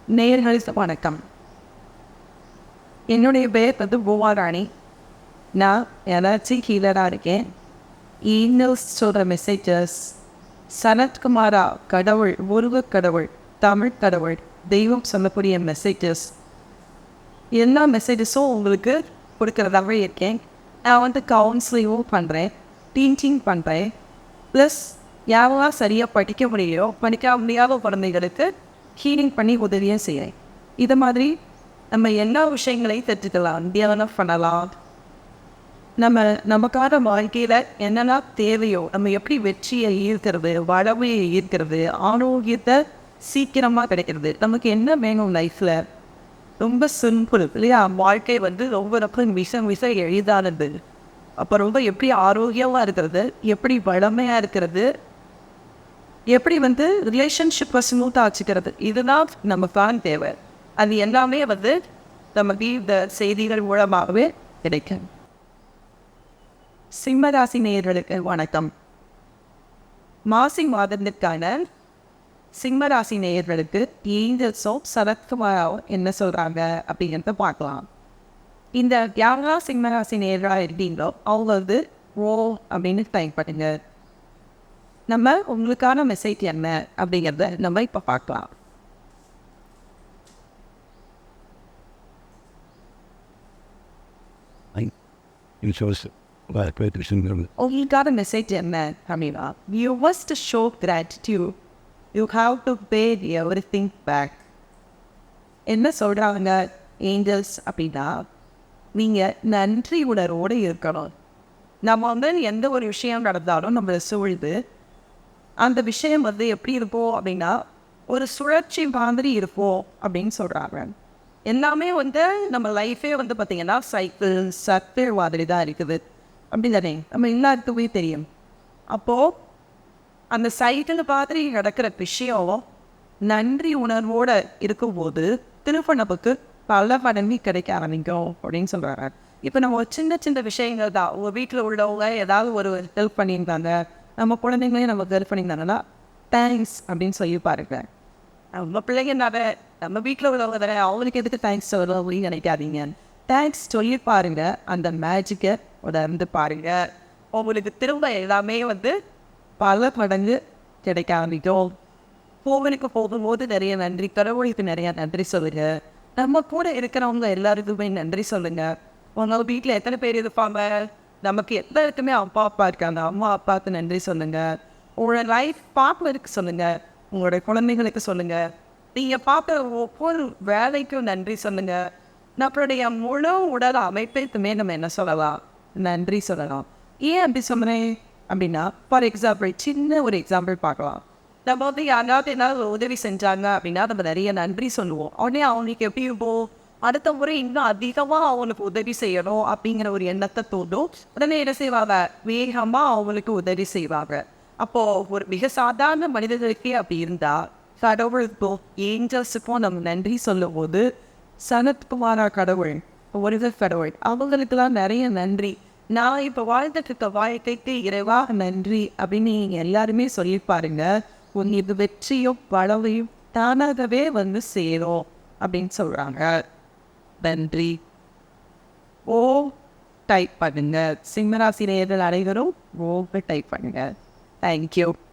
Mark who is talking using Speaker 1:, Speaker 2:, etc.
Speaker 1: நேயர்களுக்கு வணக்கம். என்னுடைய பெயர் பூமாராணி. நான் எனர்ஜி ஹீலராக இருக்கேன். ஈமெயில்ஸ் சொல்கிற மெசேஜஸ், சனத்குமாரா கடவுள், முருகக் கடவுள், தமிழ் கடவுள், தெய்வம் சொல்லக்கூடிய மெசேஜஸ், எல்லா மெசேஜஸும் உங்களுக்கு கொடுக்குறதாகவே இருக்கேன். நான் கவுன்சிலிங்கும் பண்ணுறேன், டீச்சிங் பண்ணுறேன். ப்ளஸ் யாரெல்லாம் சரியாக படிக்க முடியலையோ, படிக்க முடியாத குழந்தைகளுக்கு ஹீலிங் பண்ணி உதவியும் செய்கிறேன். இது மாதிரி நம்ம எல்லா விஷயங்களையும் தெரிஞ்சுக்கலாம், தியானம் பண்ணலாம். நமக்கான வாழ்க்கையில் என்னெல்லாம் தேவையோ, நம்ம எப்படி வெற்றியை ஈர்க்கிறது, வளமையை ஈர்க்கிறது, ஆரோக்கியத்தை சீக்கிரமாக கிடைக்கிறது, நமக்கு என்ன வேணும் லைஃப்பில், ரொம்ப சிம்பிள் இல்லையா? வாழ்க்கை ரொம்ப மிக மிக எளிதானது. அப்போ ரொம்ப எப்படி ஆரோக்கியமாக இருக்கிறது, எப்படி வளமையாக இருக்கிறது, எப்படி ரிலேஷன்ஷிப்பை ஸ்மூத்தாக வச்சுக்கிறது, இதுதான் நமக்கான தேவை. அது எல்லாமே நமக்கு இந்த செய்திகள் மூலமாகவே கிடைக்கும். சிம்மராசி நேயர்களுக்கு வணக்கம். மாசி மாதத்திற்கான சிம்மராசி நேயர்களுக்கு ஏஞ்சல்ஸும் சரத்குமாராவும் என்ன சொல்கிறாங்க அப்படிங்கிறத பார்க்கலாம். இந்த யாரெல்லாம் சிம்மராசி நேயர்களாக இருக்கீங்களோ அவங்க ஓ அப்படின்னு டைப் பண்ணுங்க. நம்ம உங்களுக்கான மெசேஜ் என்ன அப்படிங்கிறத நம்ம இப்போ பார்க்கலாம். உங்களுக்கான மெசேஜ் என்ன அப்படின்னா, you must show gratitude, you have to pay everything back. என்ன சொல்கிறாங்க ஏஞ்சல்ஸ் அப்படின்னா, நீங்கள் நன்றி உணர்வோடு இருக்கணும். நம்ம எந்த ஒரு விஷயம் நடந்தாலும் நம்மளை சூழ்ந்து அந்த விஷயம் எப்படி இருக்கும் அப்படின்னா, ஒரு சுழற்சி மாதிரி இருக்கும் அப்படின்னு சொல்கிறாங்க. எல்லாமே நம்ம லைஃபே பார்த்திங்கன்னா சைக்கிள் சர்க்கிள் மாதிரி தான் இருக்குது அப்படி தானே, நம்ம எல்லாருக்குமே தெரியும். அப்போது அந்த சைக்கிள் மாதிரி நடக்கிற விஷயம் நன்றி உணர்வோடு இருக்கும்போது திரும்ப நமக்கு பல மடங்கு கிடைக்க ஆரம்பிக்கும் அப்படின்னு சொல்கிறாங்க. இப்போ நம்ம சின்ன சின்ன விஷயங்கள் தான், உங்கள் வீட்டில் உள்ளவங்க ஏதாவது ஒரு ஹெல்ப் பண்ணியிருந்தாங்க, நம்ம குழந்தைங்களையும் நமக்கு ஹெல்ப் பண்ணியிருந்தாங்கன்னா தேங்க்ஸ் அப்படின்னு சொல்லி பாருங்க. நம்ம பிள்ளைங்க நம்ம வீட்டில் உள்ளவங்க தானே, அவங்களுக்கு எதுக்கு தேங்க்ஸ் சொல்லணும் அப்படின்னு நினைக்காதீங்க. தேங்க்ஸ் சொல்லி பாருங்க, அந்த மேஜிக்கை உணர்ந்து பாருங்க. உங்களுக்கு திரும்ப எல்லாமே பல மடங்கு கிடைக்க ஆரம்பிக்கும். கோவிலுக்கு போகும்போது நிறைய நன்றி, கடவுளுக்கு நிறைய நன்றி சொல்லுங்க. நம்ம கூட இருக்கிறவங்க எல்லாருக்குமே நன்றி சொல்லுங்க. உங்கள் வீட்டில் எத்தனை பேர் இருப்பாங்க, நமக்கு எல்லாருக்குமே அப்பா அப்பா இருக்காங்க, அம்மா அப்பாவுக்கு நன்றி சொல்லுங்கள். உங்களோட லைஃப் பார்ட்னருக்கு சொல்லுங்கள், உங்களோட குழந்தைங்களுக்கு சொல்லுங்கள், நீங்கள் பார்க்குற ஒவ்வொரு வேலைக்கும் நன்றி சொல்லுங்கள். நம்மளுடைய முழு உடல் அமைப்புக்குமே நம்ம என்ன சொல்லலாம், நன்றி சொல்லலாம். ஏன் அப்படி சொல்கிறேன் அப்படின்னா, ஃபார் எக்ஸாம்பிள் சின்ன ஒரு எக்ஸாம்பிள் பார்க்கலாம். நம்ம யாராவது ஏதாவது உதவி செஞ்சாங்க அப்படின்னா நம்ம நிறைய நன்றி சொல்லுவோம். உடனே அவங்களுக்கு எப்படி இருக்கும், அடுத்த முறை இன்னும் அதிகமாக அவங்களுக்கு உதவி செய்யணும் அப்படிங்கிற ஒரு எண்ணத்தை தோன்றும். உடனே என்ன செய்வாங்க, வேகமாக அவங்களுக்கு உதவி செய்வாங்க. அப்போது ஒரு மிக சாதாரண மனிதர்களுக்கே அப்படி இருந்தால், கடவுளுக்கும் ஏஞ்சல்ஸுக்கும் நம்ம நன்றி சொல்லும் போது, சனத்குமாரா கடவுள், முருகக் கடவுள், அவங்களுக்கெல்லாம் நிறைய நன்றி, நான் இப்போ வாழ்ந்துட்டு இருக்க வாழ்க்கைக்கு இறைவா நன்றி அப்படின்னு நீங்கள் எல்லாருமே சொல்லி பாருங்க. உங்களுக்கு வெற்றியும் வளவையும் தானாகவே சேரும் அப்படின்னு சொல்கிறாங்க. நன்றி. ஓ டைப் பண்ணுங்க. சிம்மராசி நேயர்கள் அனைவரும் ஓ டைப் பண்ணுங்க. தேங்க்யூ.